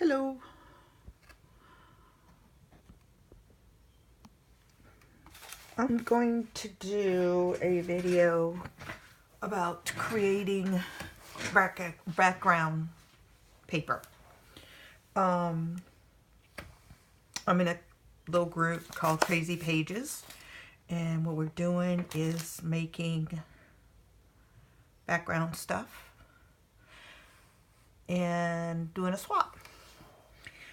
Hello. I'm going to do a video about creating background paper. I'm in a little group called Crazy Pages, and what we're doing is making background stuff and doing a swap.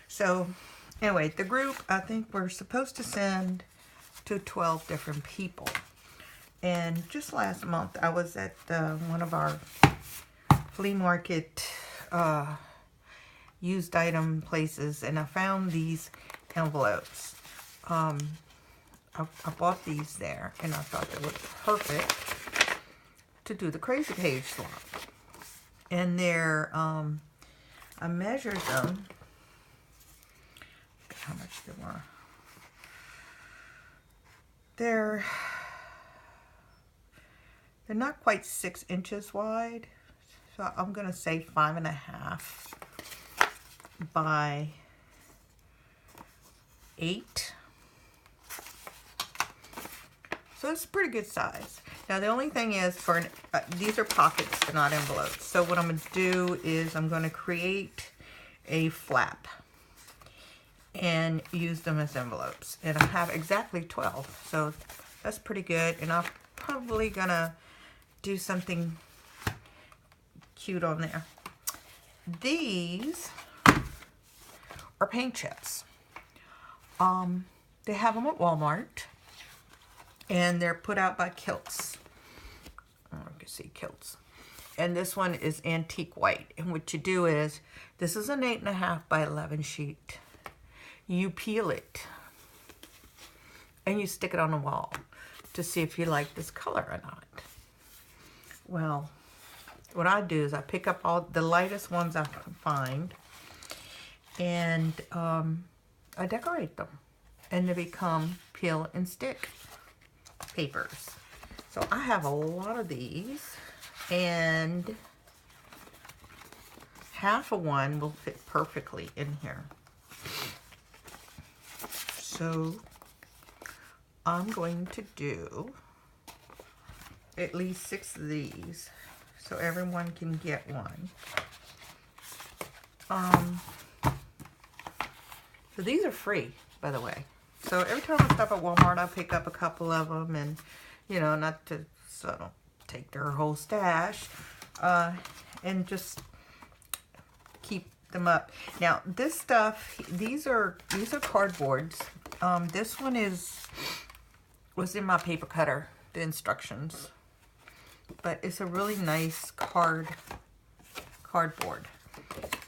So anyway, the group, I think we're supposed to send to 12 different people. And just last month, I was at one of our flea market used item places, and I found these envelopes. I bought these there, and I thought they looked perfect to do the Crazy Page swap. And they're, I measured them. How much they were. They're not quite 6 inches wide, so I'm gonna say 5.5 by 8. So it's a pretty good size. Now the only thing is, for these are pockets, they're not envelopes. So what I'm gonna do is I'm gonna create a flap and use them as envelopes. And I have exactly 12, so that's pretty good. And I'm probably gonna do something cute on there. These are paint chips. They have them at Walmart, and they're put out by Kilts. Oh, you can see Kilts. And this one is antique white. And what you do is, this is an 8.5 by 11 sheet. You peel it and you stick it on the wall to see if you like this color or not. Well, what I do is I pick up all the lightest ones I can find, and I decorate them, and they become peel and stick papers. So I have a lot of these, and half of one will fit perfectly in here. So I'm going to do at least 6 of these so everyone can get one. So these are free, by the way. So every time I stop at Walmart, I pick up a couple of them, and you know, not to, so I don't take their whole stash, and just keep them up. Now this stuff, these are cardboards. This one was in my paper cutter, the instructions, but it's a really nice cardboard.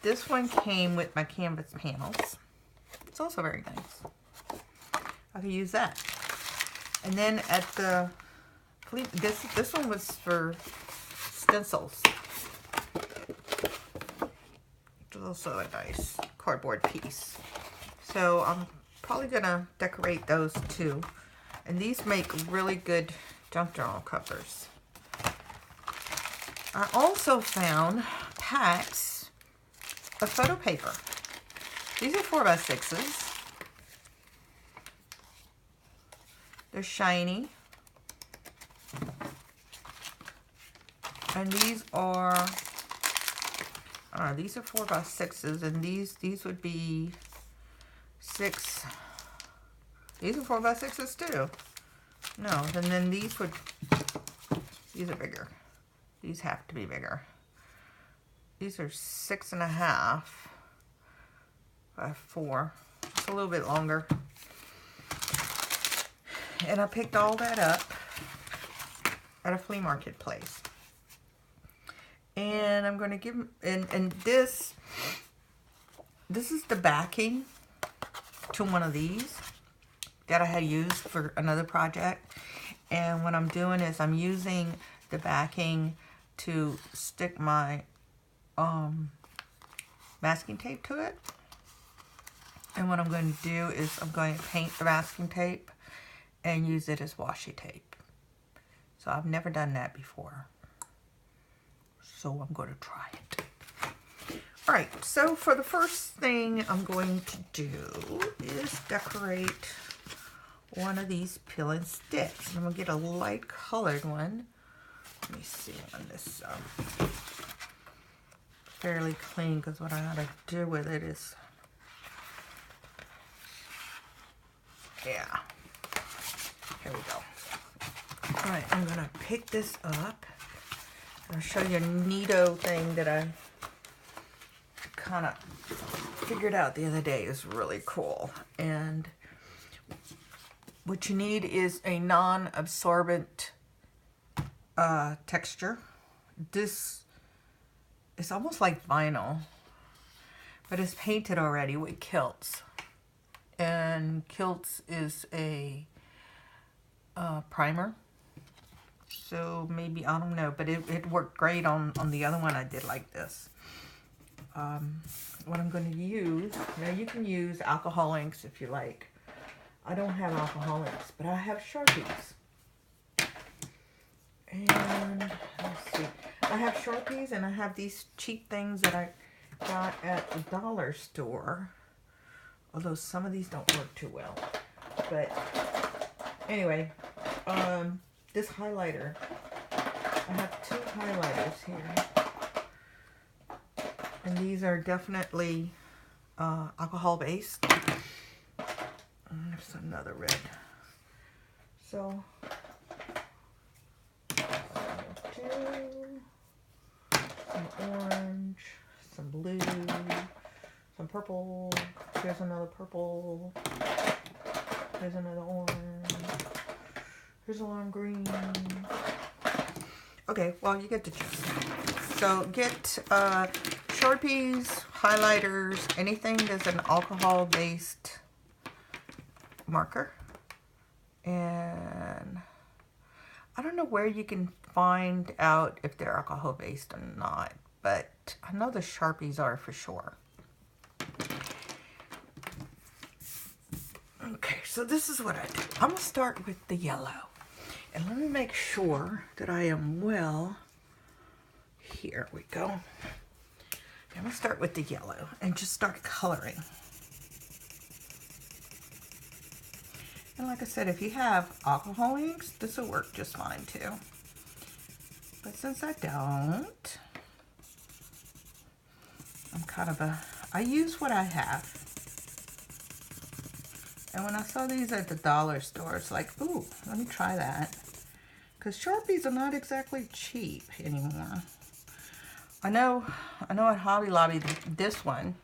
This one came with my canvas panels. It's also very nice. I could use that. And then at the this one was for stencils. It's also a nice cardboard piece. So I'm probably gonna decorate those too. And these make really good junk journal covers. I also found packs of photo paper. These are 4x6s. They're shiny. And these are 4x6s, and these would be 6. These are 4x6s too. No, and then these are bigger. These have to be bigger. These are 6.5 by 4. It's a little bit longer. And I picked all that up at a flea market place. And I'm going to give them, and this is the backing to one of these that I had used for another project. And what I'm doing is I'm using the backing to stick my masking tape to it. And what I'm going to do is I'm going to paint the masking tape and use it as washi tape. So I've never done that before. So I'm going to try it. All right, so for the first thing I'm going to do is decorate one of these peel and sticks. I'm gonna get a light colored one. Let me see on this fairly clean, because what I gotta do with it is, yeah, here we go. All right, I'm gonna pick this up. I'll show you a neato thing that I kind of figured out the other day is really cool. And what you need is a non-absorbent texture. This is almost like vinyl, but it's painted already with Kilts. And Kilts is a primer. So maybe, I don't know, but it worked great on the other one I did like this. What I'm going to use, now you can use alcohol inks if you like. I don't have alcohol inks, but I have Sharpies. And let's see, I have Sharpies and I have these cheap things that I got at the dollar store. Although some of these don't work too well. But anyway, this highlighter, I have 2 highlighters here. And these are definitely alcohol based. And there's another red. So, some orange, some blue, some purple. Here's another purple. Here's another orange. Here's a lime green. Okay, well, you get the gist. So get Sharpies, highlighters, anything that's an alcohol-based marker. And I don't know where you can find out if they're alcohol-based or not, but I know the Sharpies are for sure. Okay, so this is what I do. I'm going to start with the yellow. And let me make sure that I am well. Here we go. I'm going to start with the yellow and just start coloring. And like I said, if you have alcohol inks, this will work just fine too. But since I don't, I'm kind of I use what I have. And when I saw these at the dollar store, it's like, ooh, let me try that. Because Sharpies are not exactly cheap anymore. I know at Hobby Lobby, this one,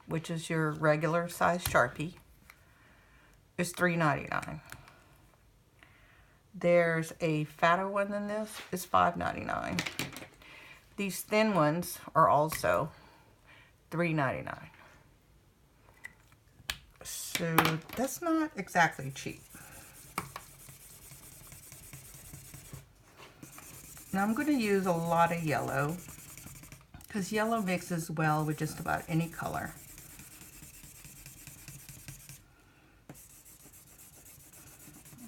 which is your regular size Sharpie, is $3.99. There's a fatter one than this, it's $5.99. These thin ones are also $3.99. So that's not exactly cheap. Now I'm going to use a lot of yellow because yellow mixes well with just about any color.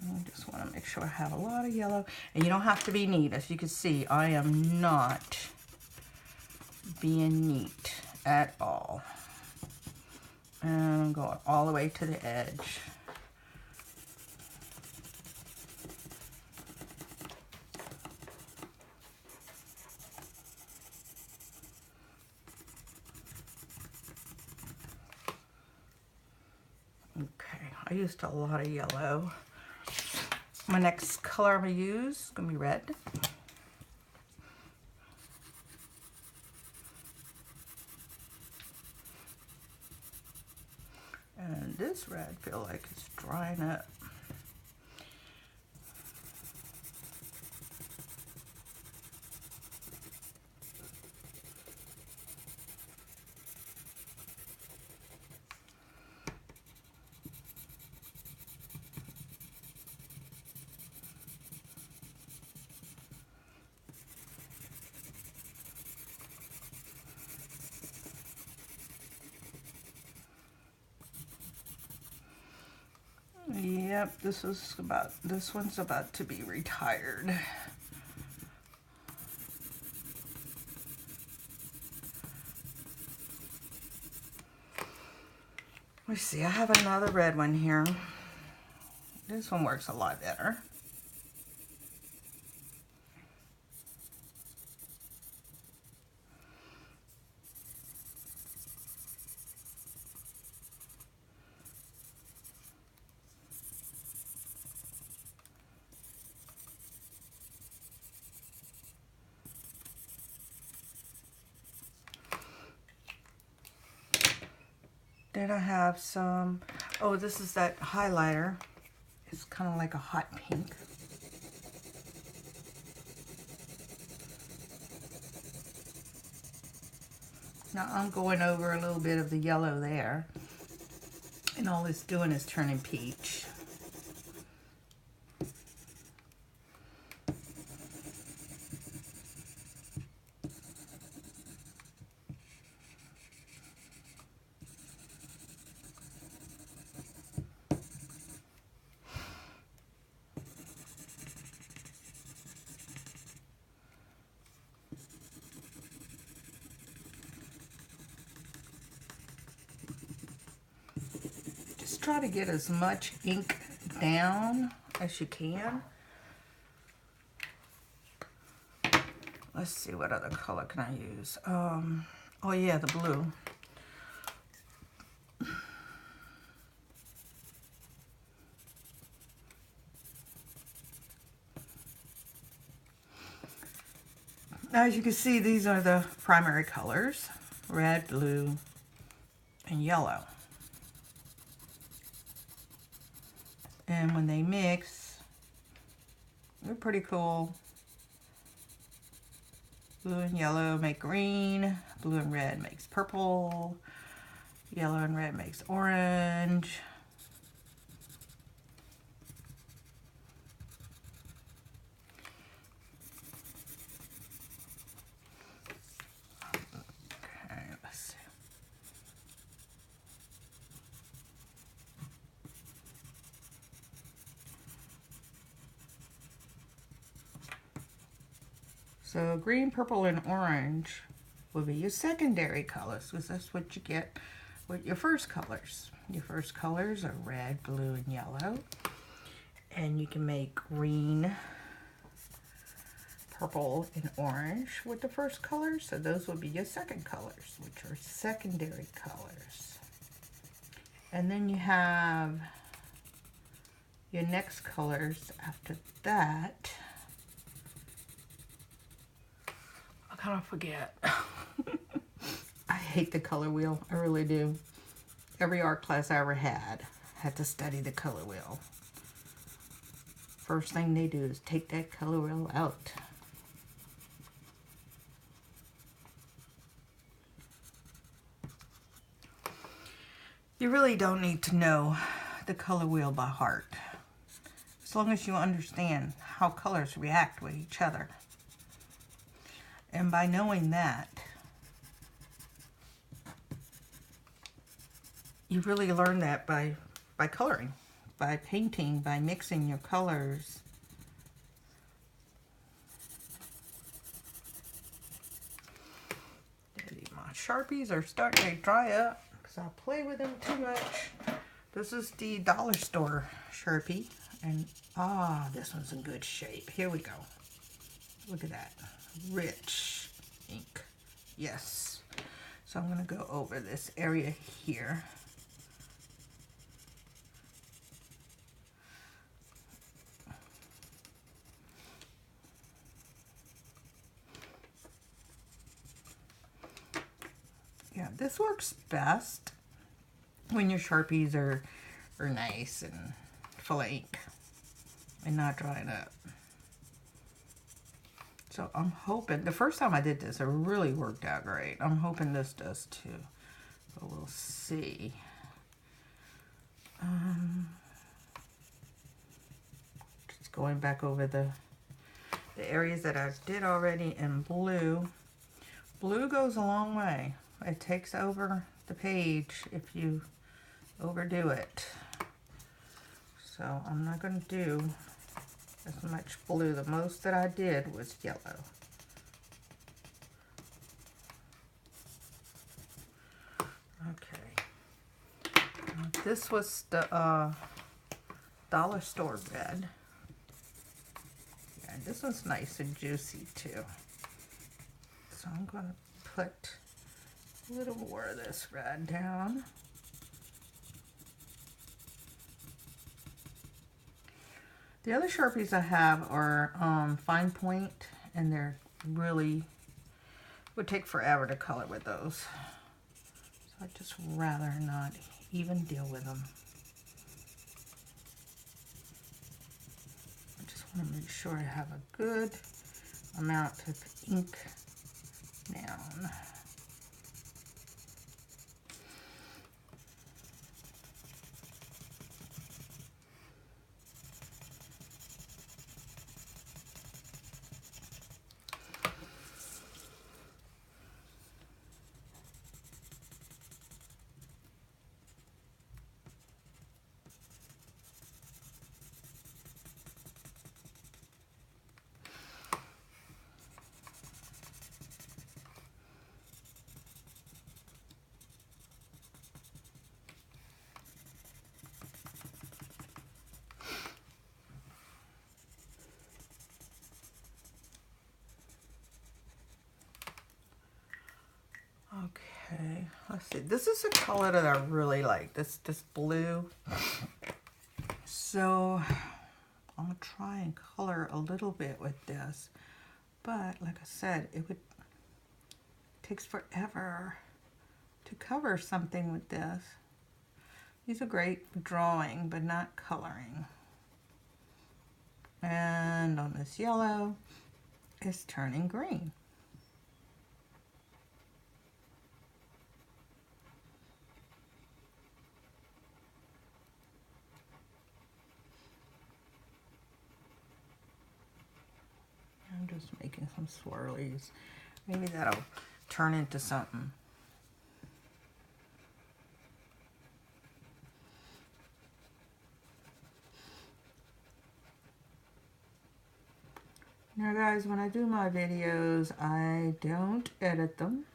I just want to make sure I have a lot of yellow. And you don't have to be neat. As you can see, I am not being neat at all. And I'm going all the way to the edge. Okay, I used a lot of yellow. My next color I'm going to use is going to be red. And this red I feel like it's drying up. Yep, this one's about to be retired. Let's see, I have another red one here. This one works a lot better. Then I have some, oh, this is that highlighter. It's kind of like a hot pink. Now I'm going over a little bit of the yellow there. And all it's doing is turning peach. Try to get as much ink down as you can. Let's see, what other color can I use? Oh yeah, the blue. Now, as you can see, these are the primary colors: red, blue, and yellow. And when they mix, they're pretty cool. Blue and yellow make green. Blue and red makes purple. Yellow and red makes orange. Okay, let's see. So green, purple, and orange will be your secondary colors, because that's what you get with your first colors. Your first colors are red, blue, and yellow. And you can make green, purple, and orange with the first colors. So those will be your second colors, which are secondary colors. And then you have your next colors after that. I kind of forget. I hate the color wheel. I really do. Every art class I ever had to study the color wheel. First thing they do is take that color wheel out. You really don't need to know the color wheel by heart, as long as you understand how colors react with each other. And by knowing that, you really learn that by coloring, by painting, by mixing your colors. My Sharpies are starting to dry up because I play with them too much. This is the dollar store Sharpie, and this one's in good shape. Here we go. Look at that. Rich ink. Yes. So I'm going to go over this area here. Yeah, this works best when your Sharpies are nice and full of ink and not drying up. So I'm hoping, the first time I did this, it really worked out great. I'm hoping this does too, but we'll see. Just going back over the areas that I did already in blue. Blue goes a long way. It takes over the page if you overdo it. So I'm not going to do as much blue. The most that I did was yellow. Okay. This was the dollar store red. Yeah, this one's nice and juicy too. So I'm going to put a little more of this red down. The other Sharpies I have are fine point, and they're really, would take forever to color with those. So I'd just rather not even deal with them. I just want to make sure I have a good amount of ink down. Okay, let's see. This is a color that I really like. This blue. So I'm gonna try and color a little bit with this, but like I said, it takes forever to cover something with this. These are great for drawing, but not coloring. And on this yellow, it's turning green. I'm just making some swirlies. Maybe that'll turn into something. Now guys, when I do my videos, I don't edit them.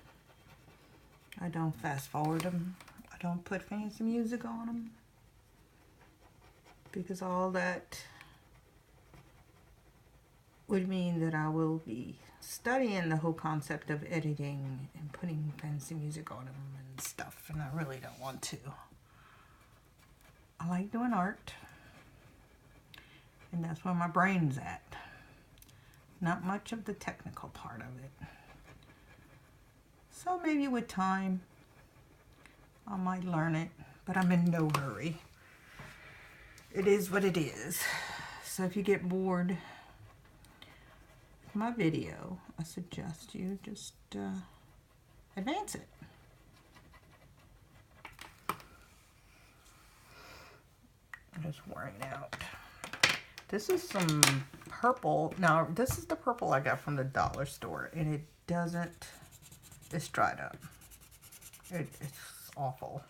I don't fast forward them. I don't put fancy music on them. Because all that would mean that I will be studying the whole concept of editing and putting fancy music on them and stuff, and I really don't want to. I like doing art, and that's where my brain's at. Not much of the technical part of it. So maybe with time, I might learn it, but I'm in no hurry. It is what it is. So if you get bored my video, I suggest you just advance it. I'm just wearing out. This is some purple. Now, this is the purple I got from the dollar store, and it doesn't, it's dried up. It's awful.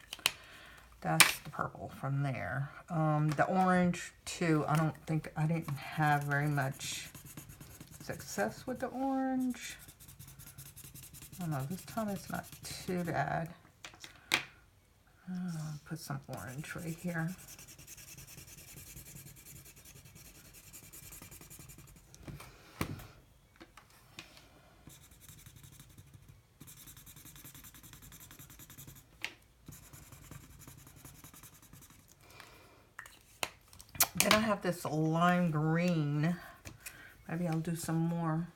That's the purple from there. The orange, too, I didn't have very much success with the orange. I don't know, this time it's not too bad. I'll put some orange right here. Then I have this lime green. Maybe I'll do some more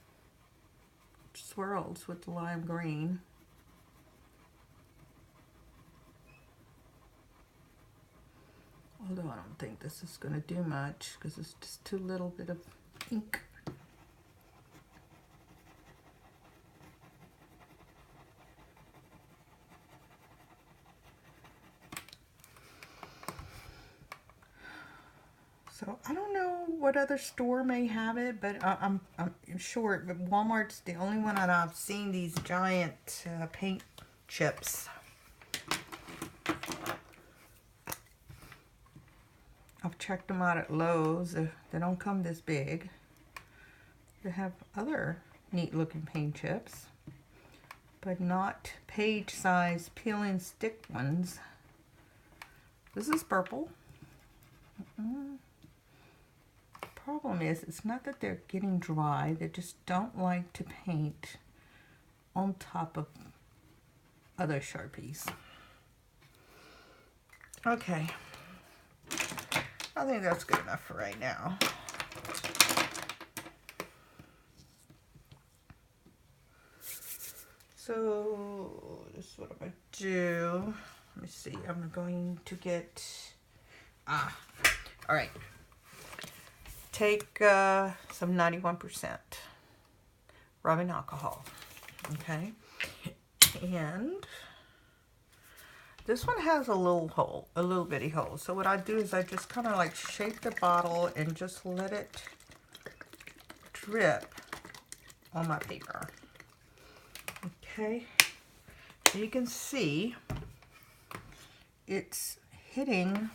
swirls with the lime green. Although I don't think this is going to do much because it's just too little bit of ink. So I don't know what other store may have it, but I'm sure Walmart's the only one that I've seen these giant paint chips. I've checked them out at Lowe's. They don't come this big. They have other neat looking paint chips, but not page size peel and stick ones. This is purple. Problem is, it's not that they're getting dry, they just don't like to paint on top of other Sharpies. Okay, I think that's good enough for right now. So this is what I'm going to do. Let me see, I'm going to get, all right. Take some 91% rubbing alcohol, okay? And this one has a little hole, a little bitty hole. So what I do is I just kind of like shake the bottle and just let it drip on my paper. Okay, you can see it's hitting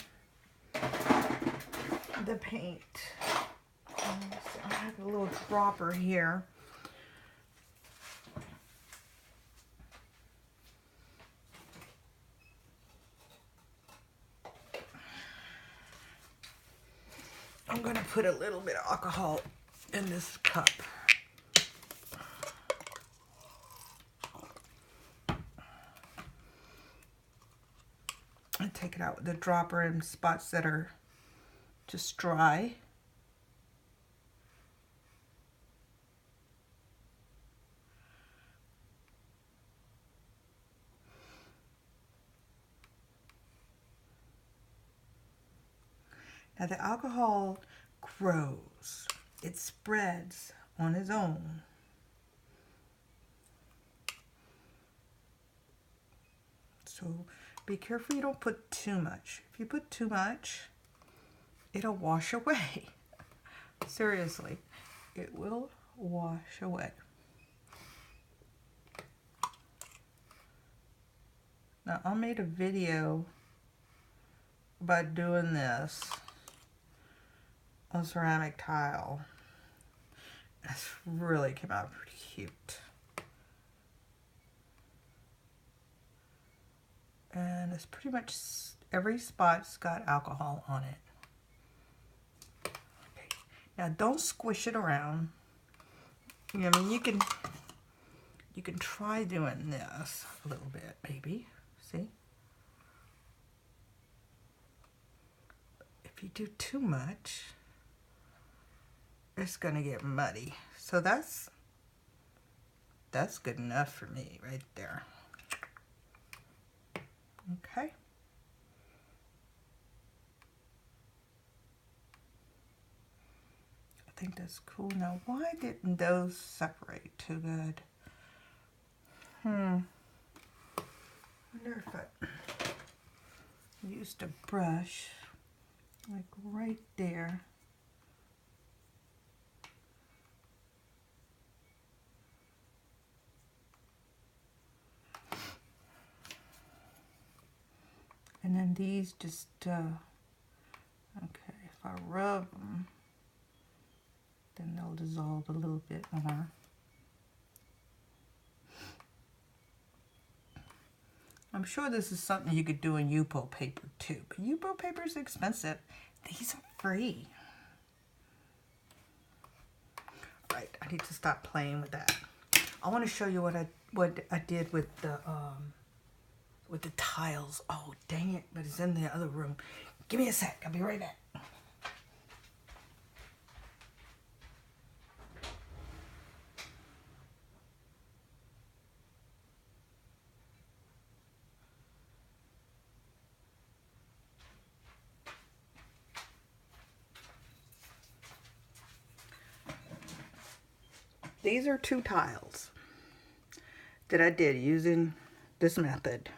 the paint. So I have a little dropper here. I'm going to put a little bit of alcohol in this cup. And take it out with the dropper in spots that are just dry. Now the alcohol grows, it spreads on its own. So be careful you don't put too much. If you put too much, it'll wash away. Seriously, it will wash away. Now I made a video about doing this on ceramic tile. It's really came out pretty cute. And it's pretty much every spot's got alcohol on it. Okay. Now don't squish it around. I mean, you can try doing this a little bit, maybe. See? If you do too much, it's gonna get muddy. So that's good enough for me right there. Okay. I think that's cool. Now, why didn't those separate too good? I wonder if I used a brush like right there. And then these just, okay, if I rub them, then they'll dissolve a little bit more. I'm sure this is something you could do in Yupo paper too, but Yupo paper is expensive. These are free. All right, I need to stop playing with that. I want to show you what I did with the tiles. Oh, dang it, but it's in the other room. Give me a sec, I'll be right back. These are 2 tiles that I did using this method.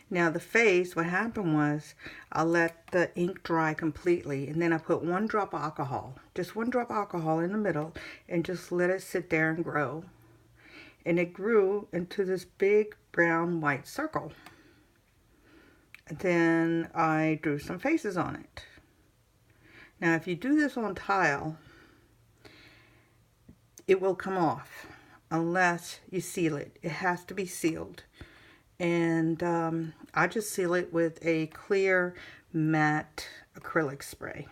Now the face, what happened was I let the ink dry completely, and then I put 1 drop of alcohol, just 1 drop of alcohol in the middle, and just let it sit there and grow. And it grew into this big brown white circle. And then I drew some faces on it. Now if you do this on tile, it will come off unless you seal it. It has to be sealed. And I just seal it with a clear matte acrylic spray.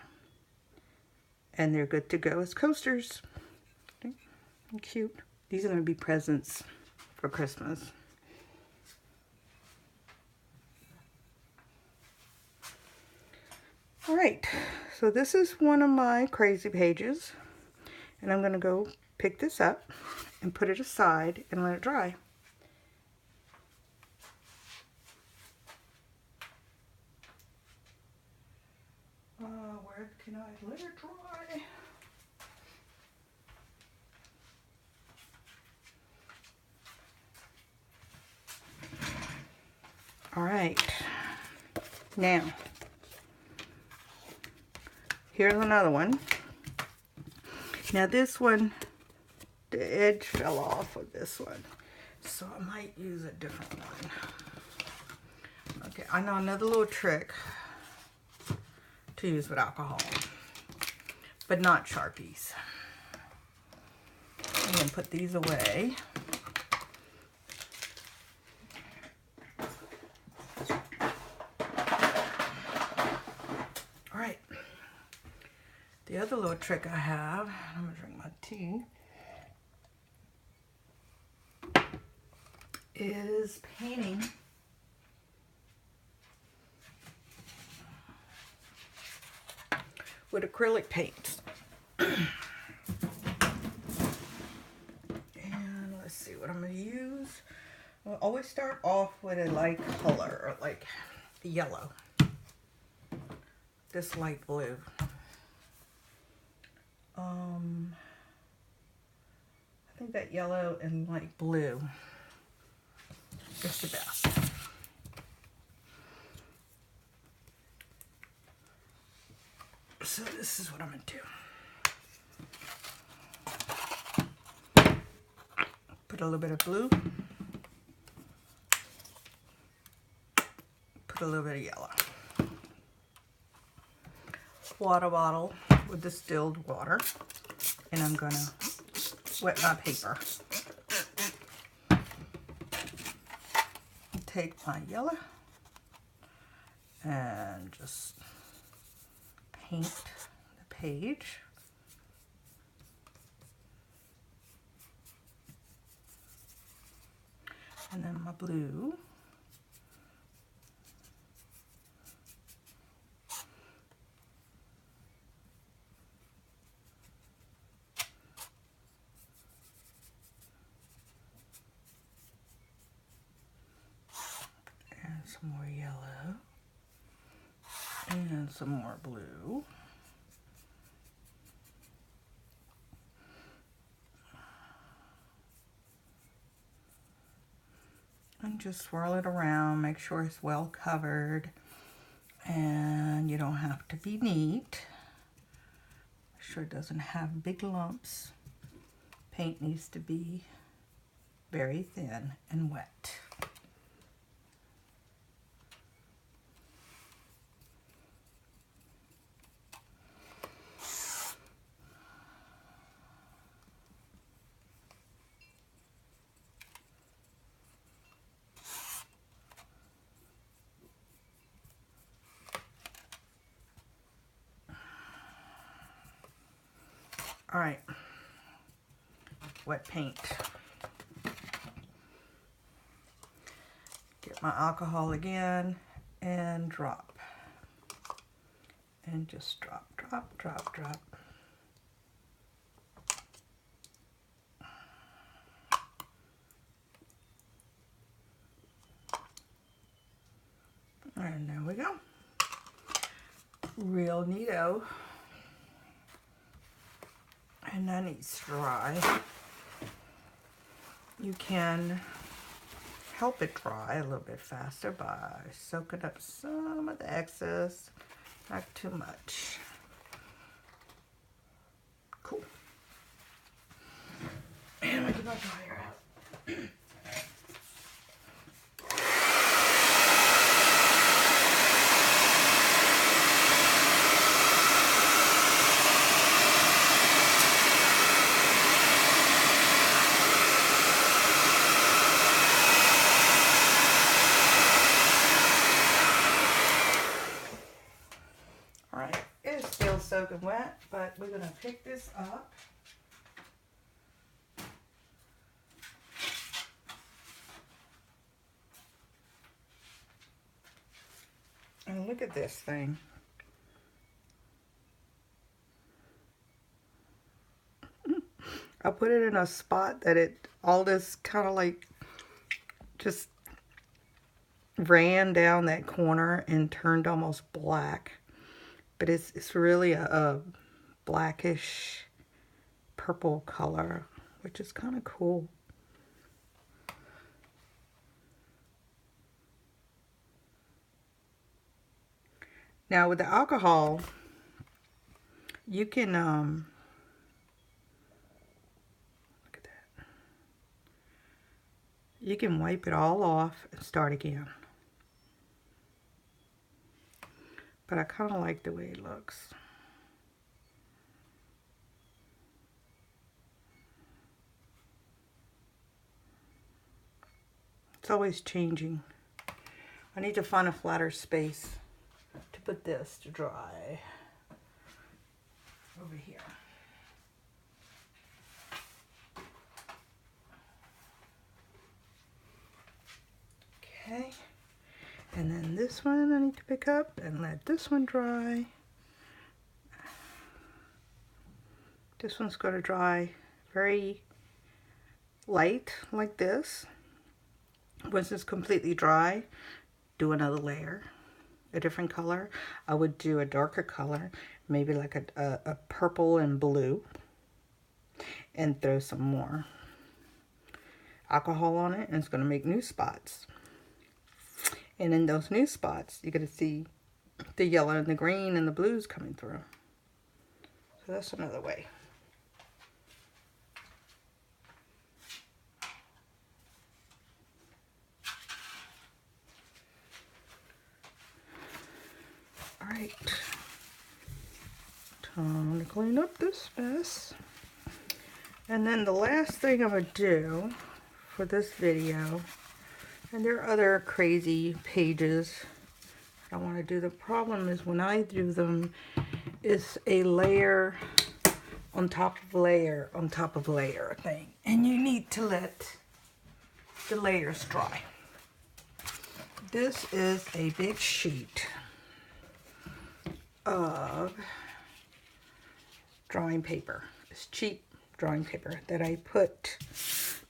And they're good to go as coasters. Okay. Cute. These are going to be presents for Christmas. All right, so this is one of my crazy pages, and I'm going to go pick this up and put it aside and let it dry. Where can I let it dry? All right, now here's another one. Now this one, the edge fell off of this one, so I might use a different one. Okay, I know another little trick to use with alcohol, but not Sharpies. I'm gonna put these away. All right, the other little trick I have, I'm gonna drink my tea, is painting with acrylic paints. And let's see what I'm going to use. I'll always start off with a light color, or like yellow. This light blue. I think that yellow and light blue is the best. So this is what I'm going to do. Put a little bit of blue. Put a little bit of yellow. Water bottle with distilled water. And I'm going to wet my paper. Take my yellow and just paint the page. And then my blue. And some more yellow. And some more blue. And just swirl it around, make sure it's well covered, and you don't have to be neat. Make sure it doesn't have big lumps. Paint needs to be very thin and wet. All right, wet paint. Get my alcohol again and drop. And just drop, drop, drop, drop. And there we go. Real neato. And that needs to dry. You can help it dry a little bit faster by soaking up some of the excess, not too much. Cool. And I get my dryer out. soaking wet, but we're going to pick this up. And look at this thing. I put it in a spot that all this kind of like just ran down that corner and turned almost black. But it's really a blackish purple color, which is kind of cool. Now with the alcohol, you can look at that. You can wipe it all off and start again. But I kind of like the way it looks. It's always changing. I need to find a flatter space to put this to dry. Over here. Okay. And then this one I need to pick up and let this one dry. This one's going to dry very light like this. Once it's completely dry, do another layer, a different color. I would do a darker color, maybe like a purple and blue, and throw some more alcohol on it, and it's going to make new spots. And in those new spots, you're going to see the yellow and the green and the blues coming through. So that's another way. Alright, time to clean up this mess. And then the last thing I'm going to do for this video, and there are other crazy pages I want to do. The problem is when I do them, it's a layer on top of layer on top of layer thing. And you need to let the layers dry. This is a big sheet of drawing paper. It's cheap drawing paper that I put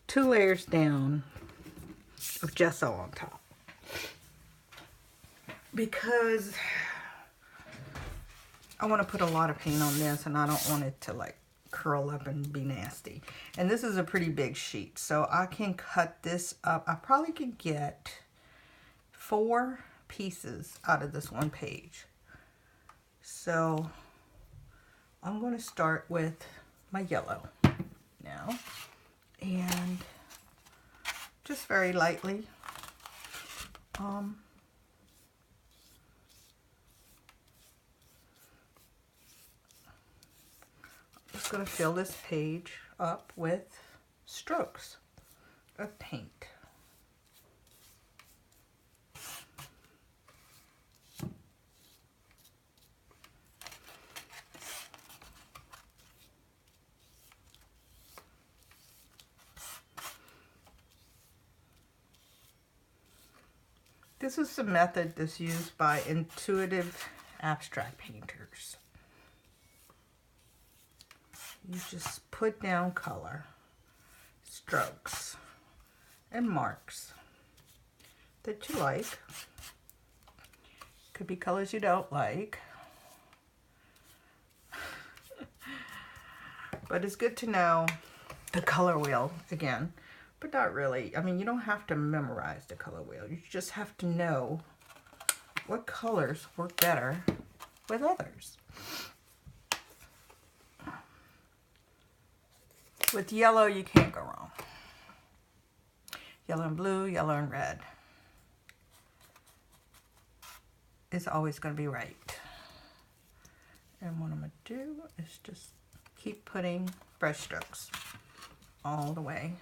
2 layers down of gesso on top, because I want to put a lot of paint on this and I don't want it to like curl up and be nasty. And this is a pretty big sheet, so I can cut this up. I probably could get 4 pieces out of this one page. So I'm going to start with my yellow now, and just very lightly just going to fill this page up with strokes of paint. This is the method that's used by intuitive abstract painters. You just put down color, strokes, and marks that you like. Could be colors you don't like. But it's good to know the color wheel again. But not really. I mean, you don't have to memorize the color wheel. You just have to know what colors work better with others. With yellow, you can't go wrong. Yellow and blue, yellow and red. It's always going to be right. And what I'm going to do is just keep putting brush strokes all the way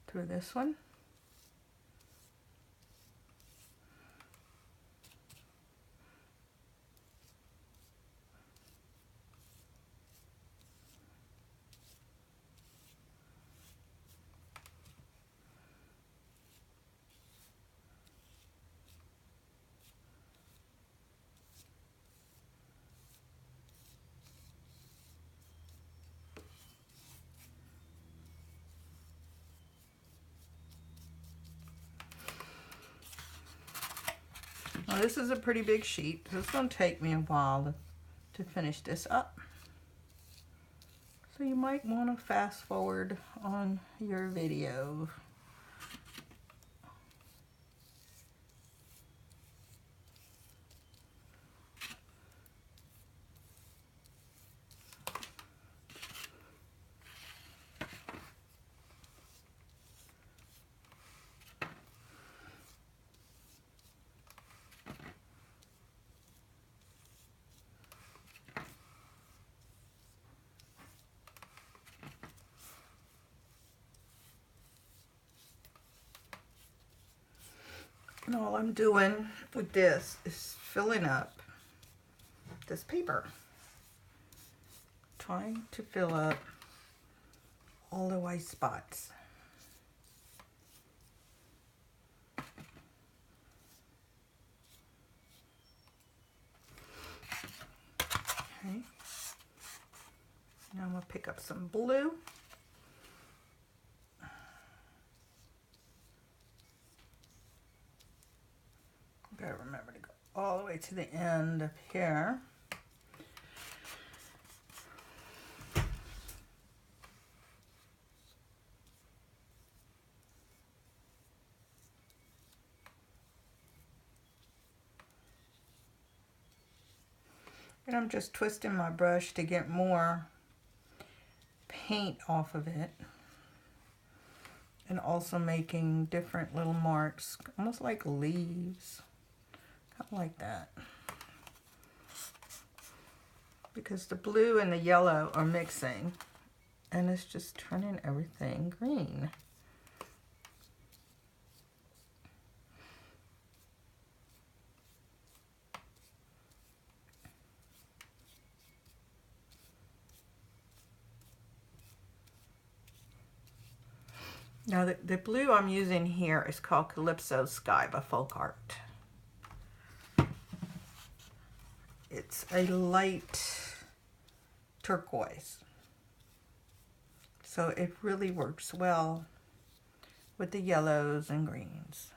through this one. Now this is a pretty big sheet, so it's going to take me a while to finish this up. So you might want to fast forward on your video. And all I'm doing with this is filling up this paper. Trying to fill up all the white spots. Okay. Now I'm going to pick up some blue. Gotta remember to go all the way to the end of here. And I'm just twisting my brush to get more paint off of it. And also making different little marks, almost like leaves. Kind of like that. Because the blue and the yellow are mixing. And it's just turning everything green. Now the blue I'm using here is called Calypso Sky by Folk Art. It's a light turquoise. So it really works well with the yellows and greens.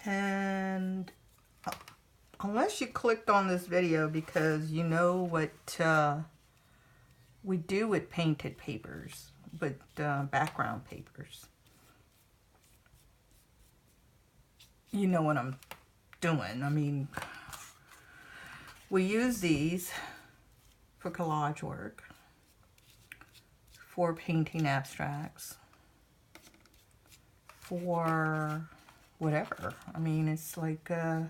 And unless you clicked on this video because you know what we do with painted papers, with background papers, you know what I'm doing. I mean, we use these for collage work, for painting abstracts, for whatever. I mean, it's like you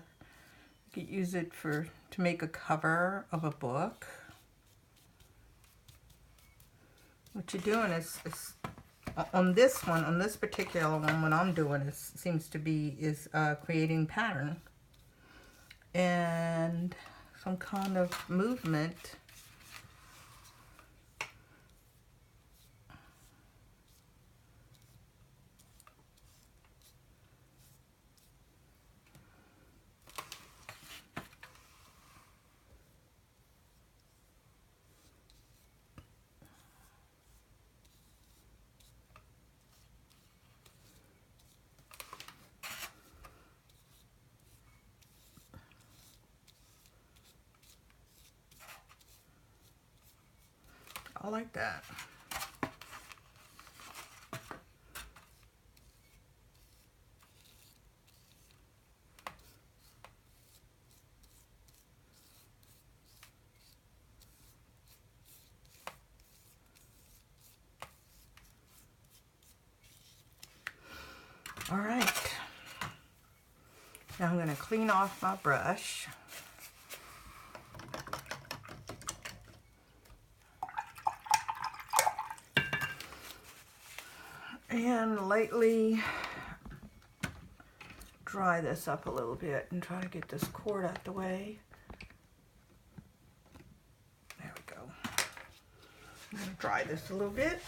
could use it to make a cover of a book. What you're doing is on this one, on this particular one, what I'm doing seems to be creating pattern and some kind of movement. I like that. All right. Now I'm going to clean off my brush. And lightly dry this up a little bit and try to get this cord out the way. There we go. I'm going to dry this a little bit.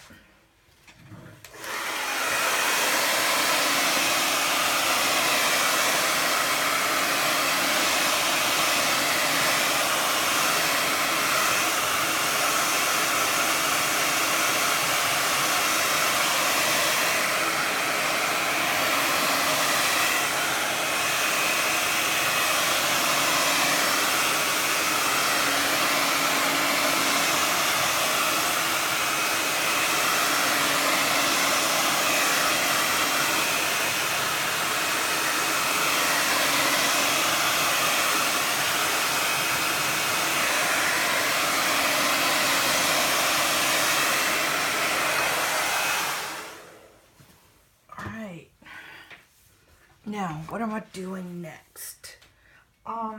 Now, what am I doing next? I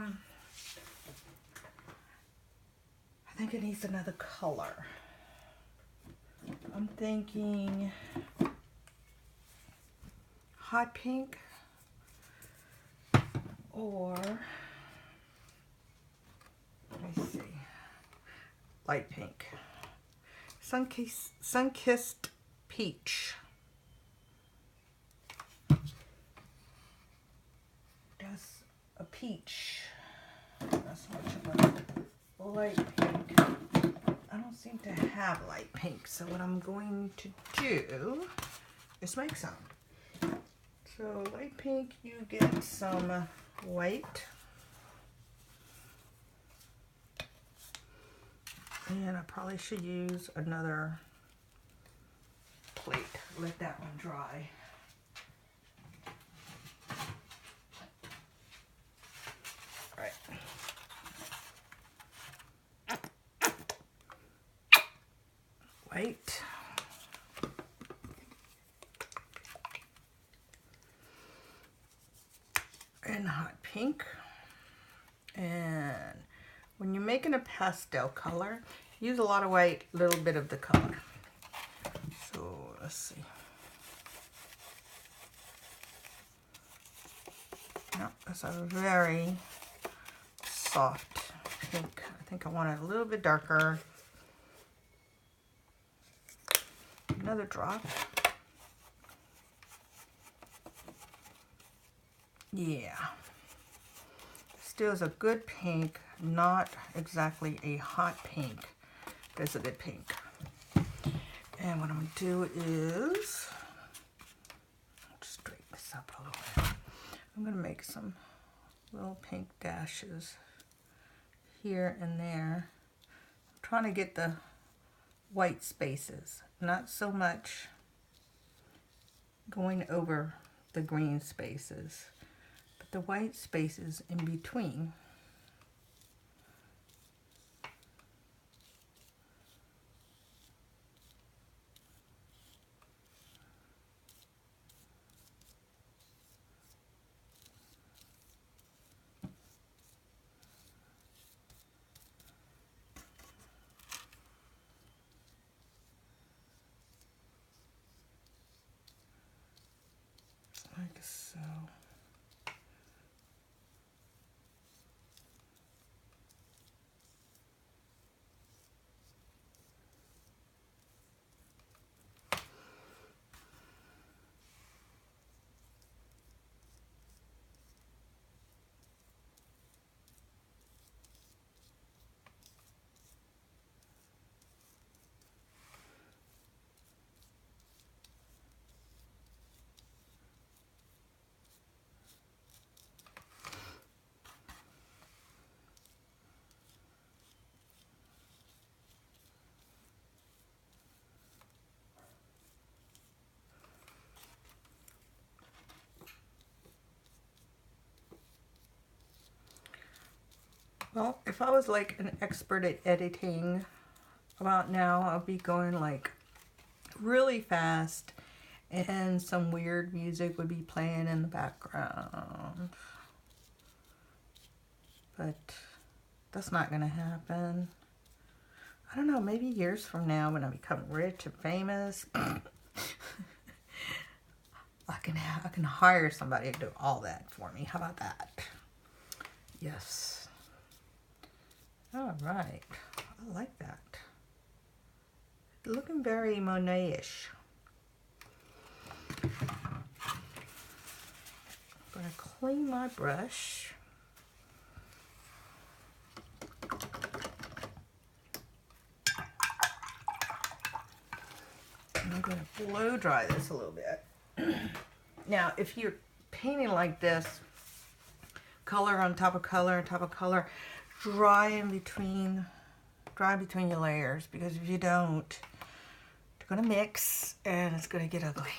think it needs another color. I'm thinking hot pink or, let me see, light pink. Sun-kissed peach. That's a peach. That's much of a light pink. I don't seem to have light pink, so what I'm going to do is make some. So light pink, you get some white. And I probably should use another plate. Let that one dry. Right. White. And hot pink. And when you're making a pastel color, use a lot of white, a little bit of the color. So let's see. No, that's a very soft pink. I think I want it a little bit darker. Another drop. Yeah. Still is a good pink, not exactly a hot pink, but it's a good pink. And what I'm going to do is, just straighten this up a little bit. I'm going to make some little pink dashes here and there. I'm trying to get the white spaces, not so much going over the green spaces, but the white spaces in between. Like so. Well, if I was like an expert at editing about now, I'll be going like really fast and some weird music would be playing in the background. But that's not gonna happen. I don't know, maybe years from now when I become rich and famous, I can hire somebody to do all that for me. How about that? Yes. All right. I like that. Looking very Monet-ish. I'm going to clean my brush. And I'm going to blow dry this a little bit. Now, if you're painting like this, color on top of color on top of color, dry between your layers, because if you don't, it's going to mix and it's going to get ugly.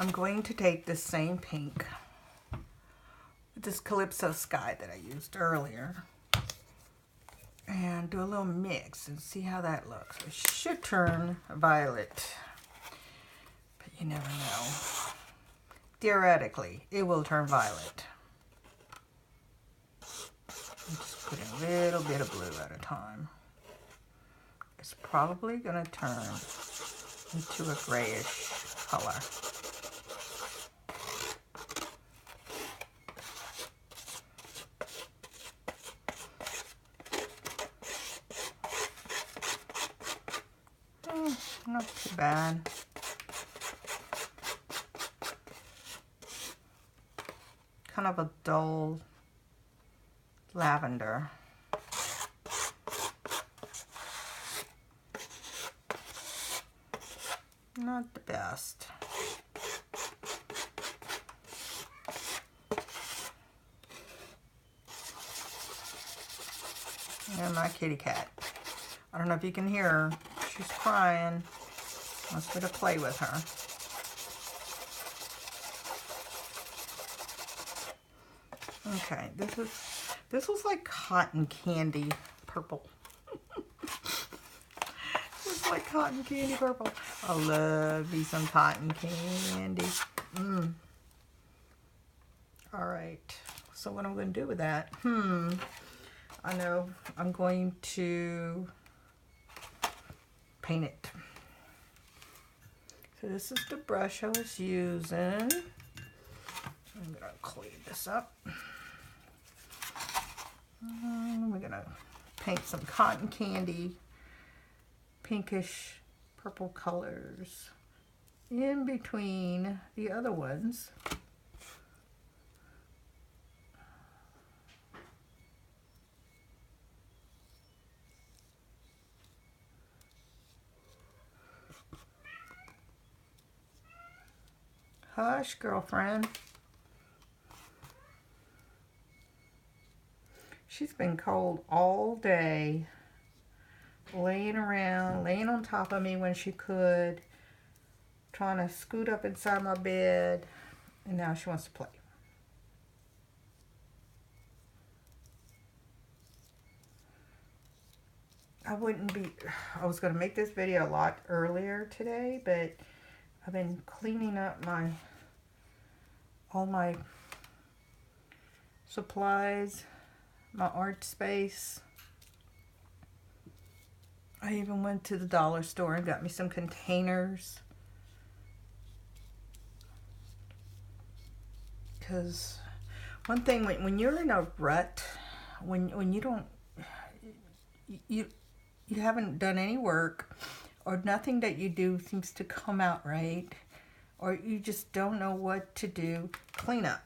I'm going to take this same pink, this Calypso Sky that I used earlier, and do a little mix and see how that looks. It should turn violet, but you never know. Theoretically, it will turn violet. I'm just putting a little bit of blue at a time. It's probably going to turn into a grayish color. Not too bad. Kind of a dull lavender. Not the best. And my kitty cat. I don't know if you can hear her. She's crying. Wants me to play with her. Okay, this was like cotton candy purple. It's like cotton candy purple. I love me some cotton candy. All right. So what I'm going to do with that? I know I'm going to paint it. So this is the brush I was using. I'm going to clean this up. We're going to paint some cotton candy, pinkish purple colors in between the other ones. Hush, girlfriend. She's been cold all day, laying around, laying on top of me when she could, trying to scoot up inside my bed, and now she wants to play. I was going to make this video a lot earlier today, but I've been cleaning up all my supplies, my art space. I even went to the dollar store and got me some containers. Because one thing, when you're in a rut, when you don't, you haven't done any work, or nothing that you do seems to come out right, or you just don't know what to do, clean up.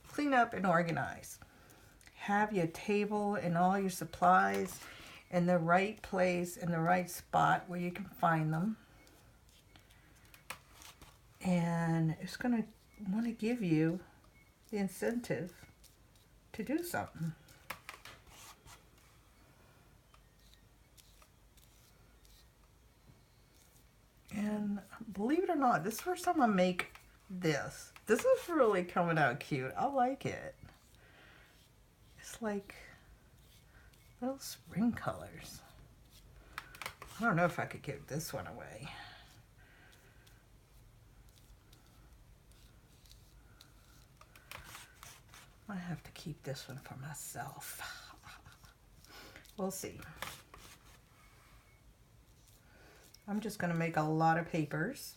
Clean up and organize. Have your table and all your supplies in the right place, in the right spot where you can find them. And it's going to want to give you the incentive to do something. And believe it or not, this is the first time I make this. This is really coming out cute. I like it. It's like little spring colors. I don't know if I could give this one away. I have to keep this one for myself. We'll see. I'm just going to make a lot of papers.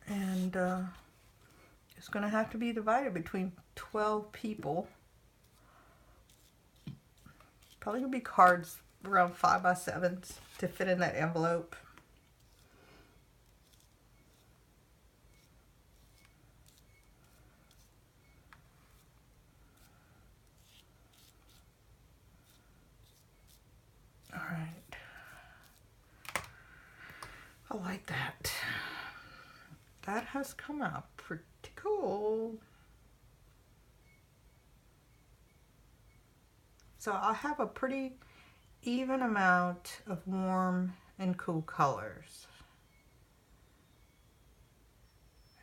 And it's going to have to be divided between 12 people. Probably going to be cards around 5x7s to fit in that envelope. All right. I like that. That has come out pretty cool. So I have a pretty even amount of warm and cool colors.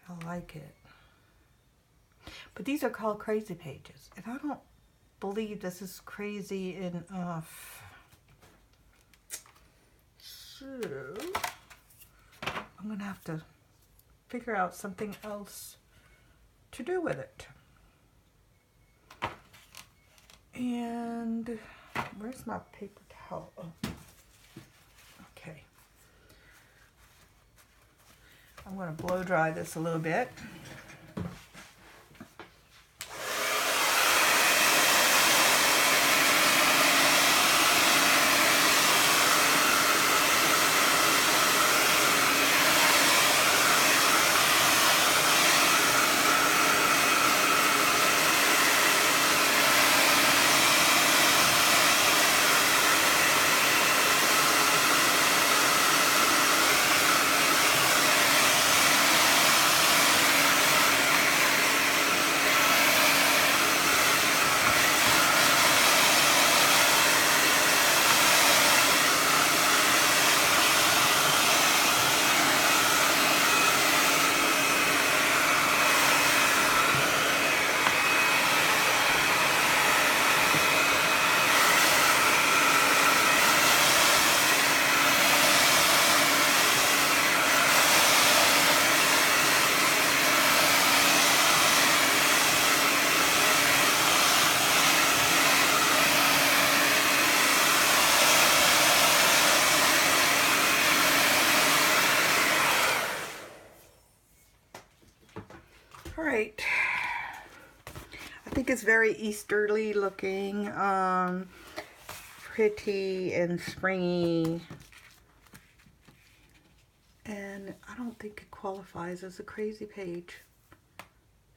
I like it. But these are called crazy pages. And I don't believe this is crazy enough. So I'm going to have to figure out something else to do with it. And where's my paper towel? Oh. Okay. I'm going to blow dry this a little bit. All right, I think it's very Easterly looking, pretty and springy, and I don't think it qualifies as a crazy page,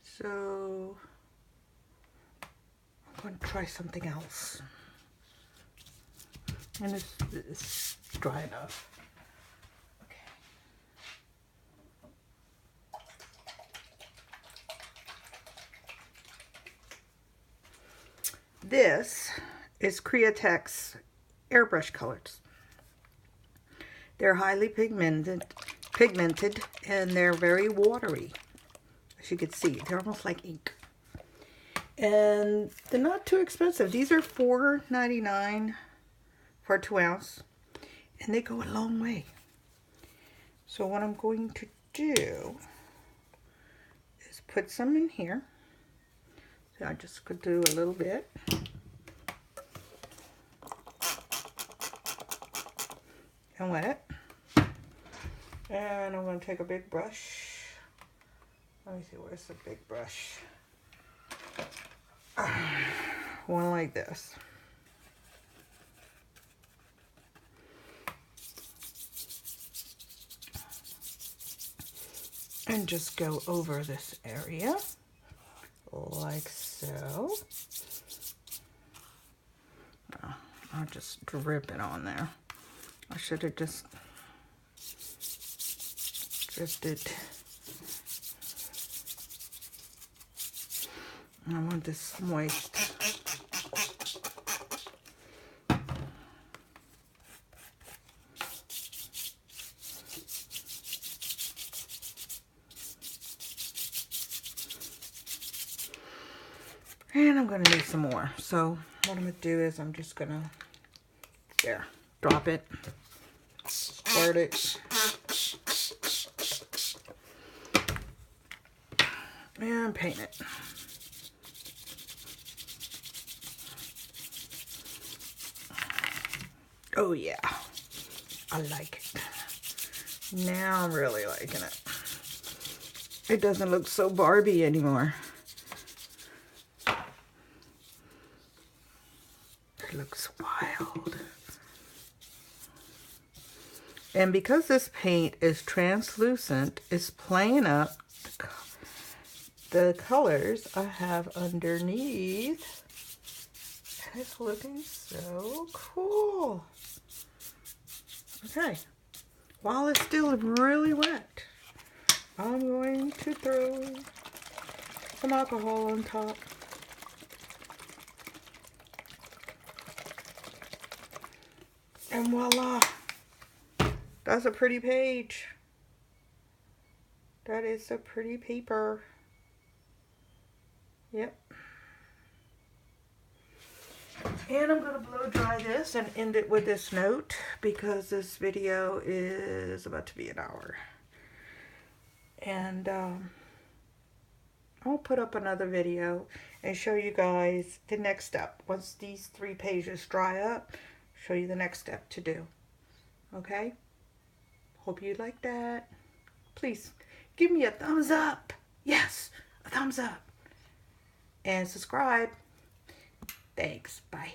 so I'm going to try something else, and it's dry enough. This is Createx airbrush colors. They're highly pigmented, and they're very watery. As you can see, they're almost like ink. And they're not too expensive. These are $4.99 for a 2-ounce, and they go a long way. So what I'm going to do is put some in here. So I just could do a little bit. And wet it. And I'm going to take a big brush. Let me see, where's the big brush? One like this. And just go over this area. Like so. Oh, I'll just drip it on there. I should have just dripped it. I want this moist. And I'm going to need some more. So what I'm going to do is I'm just going to, there, drop it, squirt it, and paint it. Oh yeah, I like it. Now I'm really liking it. It doesn't look so Barbie anymore. It looks wild. And because this paint is translucent, it's playing up the colors I have underneath. It's looking so cool. Okay, while it's still really wet, I'm going to throw some alcohol on top. And voila, that's a pretty page. That is a pretty paper. Yep. And I'm going to blow dry this and end it with this note because this video is about to be an hour. And I'll put up another video and show you guys the next step. Once these 3 pages dry up, show you the next step to do. Okay? Hope you like that. Please give me a thumbs up. Yes, a thumbs up. And subscribe. Thanks. Bye.